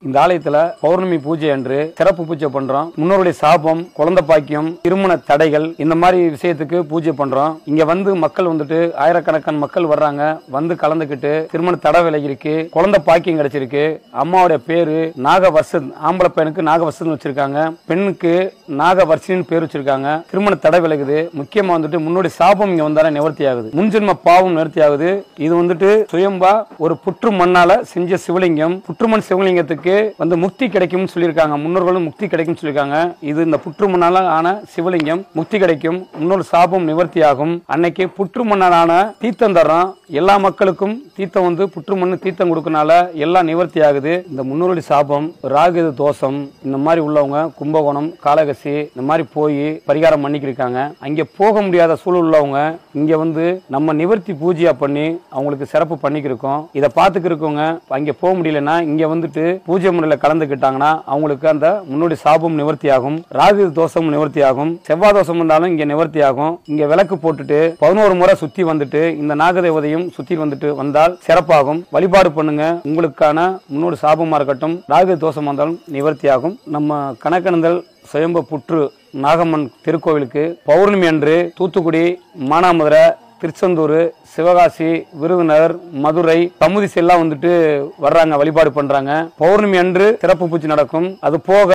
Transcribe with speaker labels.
Speaker 1: இந்த ஆலயத்துல பௌர்ணமி பூஜை அன்று சிறப்பு பூஜை பண்றோம். முன்னோருடைய சாபம், குழந்தை பாக்கியம், திருமண தடைகள் இந்த மாதிரி விஷயத்துக்கு பூஜை பண்றோம். இங்க வந்து மக்கள் வந்துட்டு ஆயிரக்கணக்கான மக்கள் வர்றாங்க. வந்து கலந்துக்கிட்டு திருமண தடை விலகிருக்கு, குழந்தை பாக்கியம் கிடைச்சிருக்கு. அம்மாவுடைய பேரு நாகவர்ஷன், ஆம்பளை பையனுக்கு நாகவர்ஷன் வச்சிருக்காங்க, பெண்ணுக்கு நாகவர்ஷின்னு பேர் வச்சிருக்காங்க. திருமண தடை விலகுது. முக்கியமா வந்துட்டு முன்னோடைய சாபம் இங்க வந்தாலும் நிவர்த்தி ஆகுது. முன்ஜென்ம பாவம் நிவர்த்தி ஆகுது. இது வந்துட்டு சுயம்பா ஒரு புற்று மண்ணால செஞ்ச சிவலிங்கம். புற்றுமண் சிவலிங்கத்துக்கு வந்து முக்தி கிடைக்கும் சொல்லியிருக்காங்க. முன்னோர்களும் முக்தி கிடைக்கும் சொல்லியிருக்காங்க. இது இந்த புற்று மண்ணால ஆன சிவலிங்கம், முக்தி கிடைக்கும், முன்னோர் சாபம் நிவர்த்தி ஆகும். அன்னைக்கு புற்று மண்ணாலான தீர்த்தம் தர்றோம். எல்லா மக்களுக்கும் தீர்த்தம் வந்து புற்று மண்ணு தீர்த்தம் கொடுக்கனால எல்லாம் நிவர்த்தி ஆகுது. இந்த முன்னோருடைய சாபம், ராகு தோஷம் இந்த மாதிரி உள்ளவங்க கும்பகோணம், காளகசி இந்த மாதிரி போய் பரிகாரம் பண்ணிக்கிருக்காங்க. அங்கே போக முடியாத சூழல் உள்ளவங்க இங்க வந்து நம்ம நிவர்த்தி பூஜையா பண்ணி அவங்களுக்கு சிறப்பு பண்ணிக்கிருக்கோம். இதை பார்த்துக்கிருக்கவங்க அங்கே போக முடியலன்னா இங்க வந்துட்டு பூஜை முறையில கலந்துக்கிட்டாங்கன்னா அவங்களுக்கு அந்த முன்னோடி சாபம் நிவர்த்தி ஆகும், ராகு தோஷம் நிவர்த்தி ஆகும், செவ்வாய் தோஷம் இருந்தாலும் இங்க நிவர்த்தி ஆகும். இங்க விளக்கு போட்டுட்டு 11 முறை சுத்தி வந்துட்டு இந்த நாகதேவதையும் சுத்தி வந்துட்டு வந்தால் சிறப்பாகும். வழிபாடு பண்ணுங்க. உங்களுக்கான முன்னோடி சாபமா இருக்கட்டும், ராகு தோஷம் வந்தாலும் நிவர்த்தி ஆகும். நம்ம கணக்கணந்தல் சுயம்ப புற்று நாகம்மன் திருக்கோவிலுக்கு பௌர்ணமி அன்று தூத்துக்குடி, மானாமதுரை, திருச்செந்தூர், சிவகாசி, விருதுநகர், மதுரை, கமுதிசி எல்லாம் வந்துட்டு வர்றாங்க, வழிபாடு பண்றாங்க. பௌர்ணமி அன்று சிறப்பு பூஜை நடக்கும். அது போக